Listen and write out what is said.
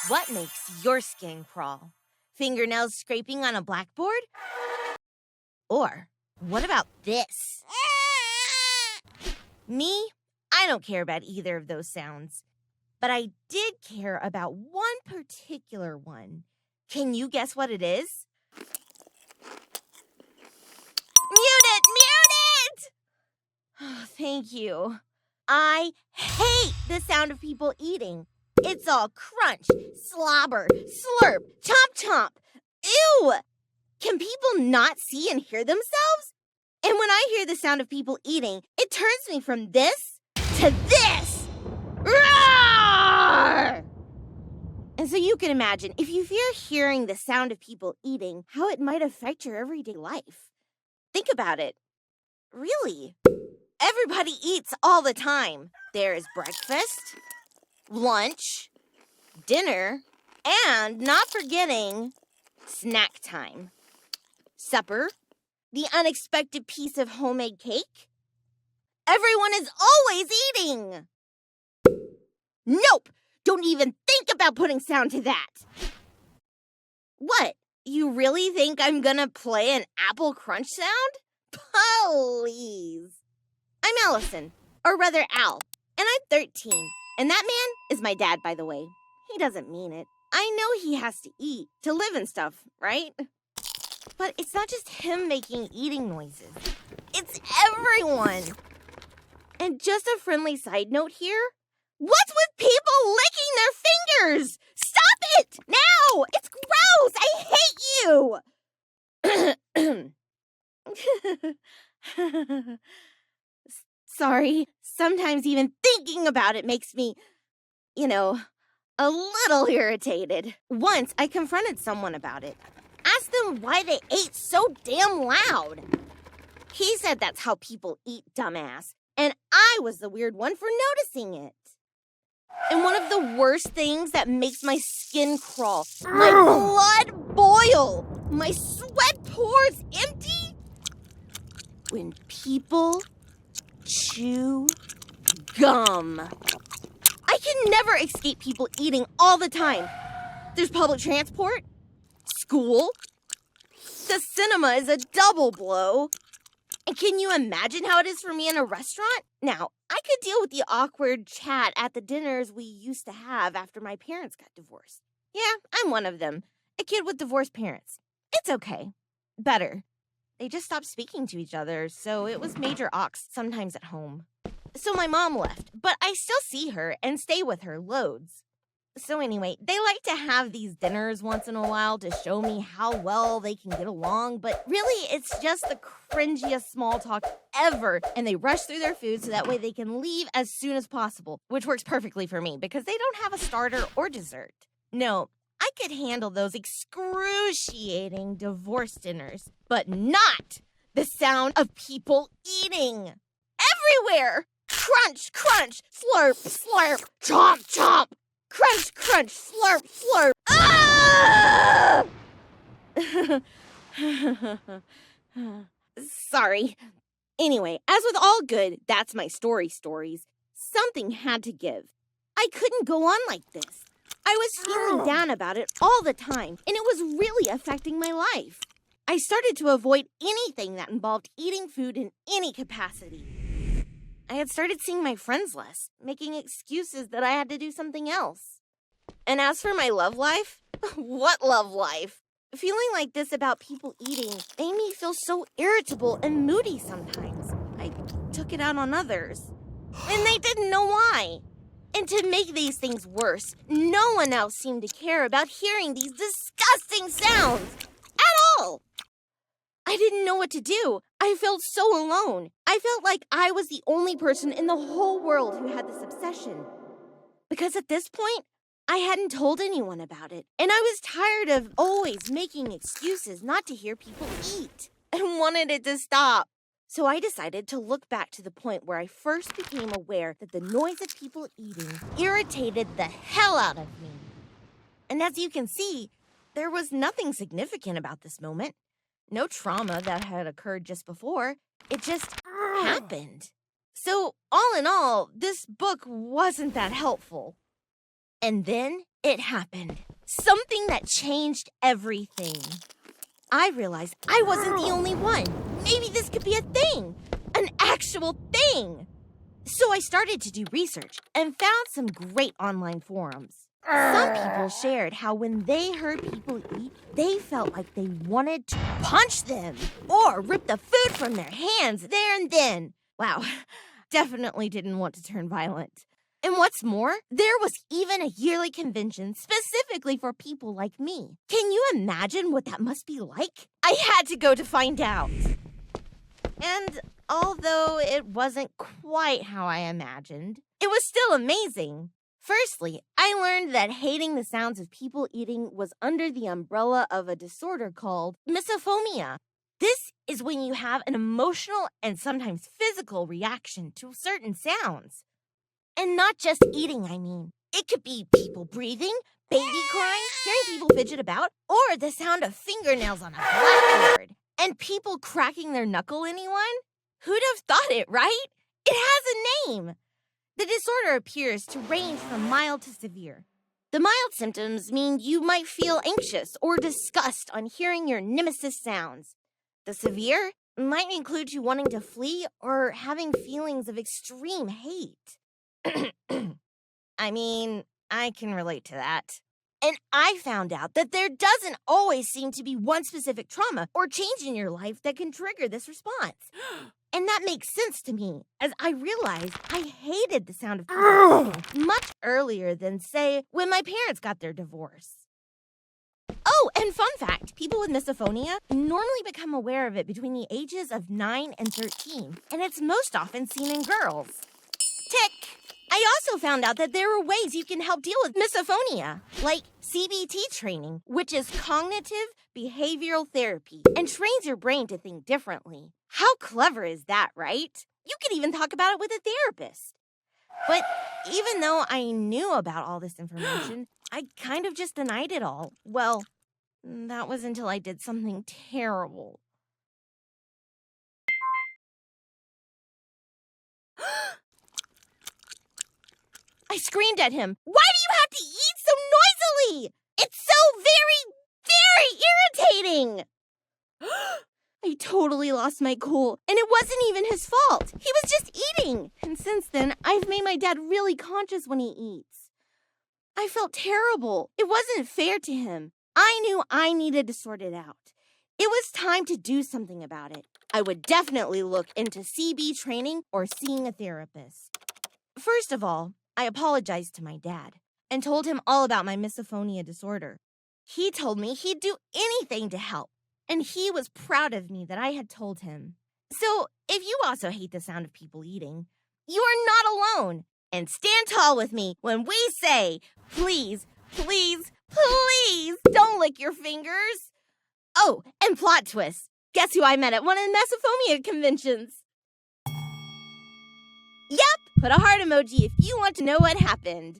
What makes your skin crawl? Fingernails scraping on a blackboard? Or what about this? Me, I don't care about either of those sounds. But I did care about one particular one. Can you guess what it is? Mute it! Mute it! Oh, thank you. I hate the sound of people eating. It's all crunch, slobber, slurp, chomp chomp. Ew! Can people not see and hear themselves? And when I hear the sound of people eating, it turns me from this to this. Roar! And so you can imagine, if you fear hearing the sound of people eating, how it might affect your everyday life. Think about it. Really. Everybody eats all the time. There is breakfast, lunch, dinner, and not forgetting snack time. Supper, the unexpected piece of homemade cake. Everyone is always eating. Nope! Don't even think about putting sound to that. What? You really think I'm gonna play an apple crunch sound? Please. I'm Allison, or rather Al, and I'm 13. And that man is my dad, by the way. He doesn't mean it. I know he has to eat, to live and stuff, right? But it's not just him making eating noises. It's everyone. And just a friendly side note here. What's with people licking their fingers? Stop it! Now! It's gross! I hate you! Sorry. Sometimes even thinking about it makes me, a little irritated. Once, I confronted someone about it. Asked them why they ate so damn loud. He said that's how people eat, dumbass. And I was the weird one for noticing it. And one of the worst things that makes my skin crawl, my blood boil, my sweat pores empty, when people chew gum. I can never escape people eating all the time. There's public transport, school, the cinema is a double blow. And can you imagine how it is for me in a restaurant? Now, I could deal with the awkward chat at the dinners we used to have after my parents got divorced. Yeah, I'm one of them. A kid with divorced parents. It's okay. Better. They just stopped speaking to each other, so it was major ox sometimes at home. So my mom left, but I still see her and stay with her loads. So anyway, they like to have these dinners once in a while to show me how well they can get along, but really it's just the cringiest small talk ever, and they rush through their food so that way they can leave as soon as possible, which works perfectly for me because they don't have a starter or dessert. No, I could handle those excruciating divorce dinners, but not the sound of people eating. Everywhere! Crunch, crunch, slurp, slurp, chomp, chomp! Crunch, crunch, slurp, slurp. Ah! Sorry. Anyway, as with all good, that's my stories. Something had to give. I couldn't go on like this. I was feeling down about it all the time, and it was really affecting my life. I started to avoid anything that involved eating food in any capacity. I had started seeing my friends less, making excuses that I had to do something else. And as for my love life, what love life? Feeling like this about people eating made me feel so irritable and moody sometimes. I took it out on others, and they didn't know why. And to make these things worse, no one else seemed to care about hearing these disgusting sounds at all. I didn't know what to do. I felt so alone. I felt like I was the only person in the whole world who had this obsession. Because at this point, I hadn't told anyone about it. And I was tired of always making excuses not to hear people eat. And wanted it to stop. So I decided to look back to the point where I first became aware that the noise of people eating irritated the hell out of me. And as you can see, there was nothing significant about this moment. No trauma that had occurred just before. It just happened. So, all in all, this book wasn't that helpful. And then It happened. Something that changed everything. I realized I wasn't the only one. Maybe this could be a thing. An actual thing. So I started to do research and found some great online forums. Some people shared how when they heard people eat, they felt like they wanted to punch them or rip the food from their hands there and then. Wow, definitely didn't want to turn violent. And what's more, there was even a yearly convention specifically for people like me. Can you imagine what that must be like? I had to go to find out. And although it wasn't quite how I imagined, it was still amazing. Firstly, I learned that hating the sounds of people eating was under the umbrella of a disorder called misophonia. This is when you have an emotional and sometimes physical reaction to certain sounds. And not just eating, I mean. It could be people breathing, baby crying, hearing people fidget about, or the sound of fingernails on a blackboard. And people cracking their knuckle, anyone? Who'd have thought it, right? It has a name. The disorder appears to range from mild to severe. The mild symptoms mean you might feel anxious or disgust on hearing your nemesis sounds. The severe might include you wanting to flee or having feelings of extreme hate. I mean, I can relate to that. And I found out that there doesn't always seem to be one specific trauma or change in your life that can trigger this response. And that makes sense to me, as I realized I hated the sound of people much earlier than, say, when my parents got their divorce. Oh, and fun fact, people with misophonia normally become aware of it between the ages of 9 and 13, and it's most often seen in girls. Tick! I also found out that there are ways you can help deal with misophonia, like CBT training, which is cognitive behavioral therapy, and trains your brain to think differently. How clever is that, right? You could even talk about it with a therapist. But even though I knew about all this information, I kind of just denied it all. Well, that was until I did something terrible. I screamed at him. Why do you have to eat so noisily? It's so very irritating. I totally lost my cool, and it wasn't even his fault. He was just eating. And since then, I've made my dad really conscious when he eats. I felt terrible. It wasn't fair to him. I knew I needed to sort it out. It was time to do something about it. I would definitely look into CB training or seeing a therapist. First of all, I apologized to my dad and told him all about my misophonia disorder. He told me he'd do anything to help, and he was proud of me that I had told him. So, if you also hate the sound of people eating, you are not alone. And stand tall with me when we say, please, please, please don't lick your fingers. Oh, and plot twist. Guess who I met at one of the misophonia conventions? Yep, put a heart emoji if you want to know what happened.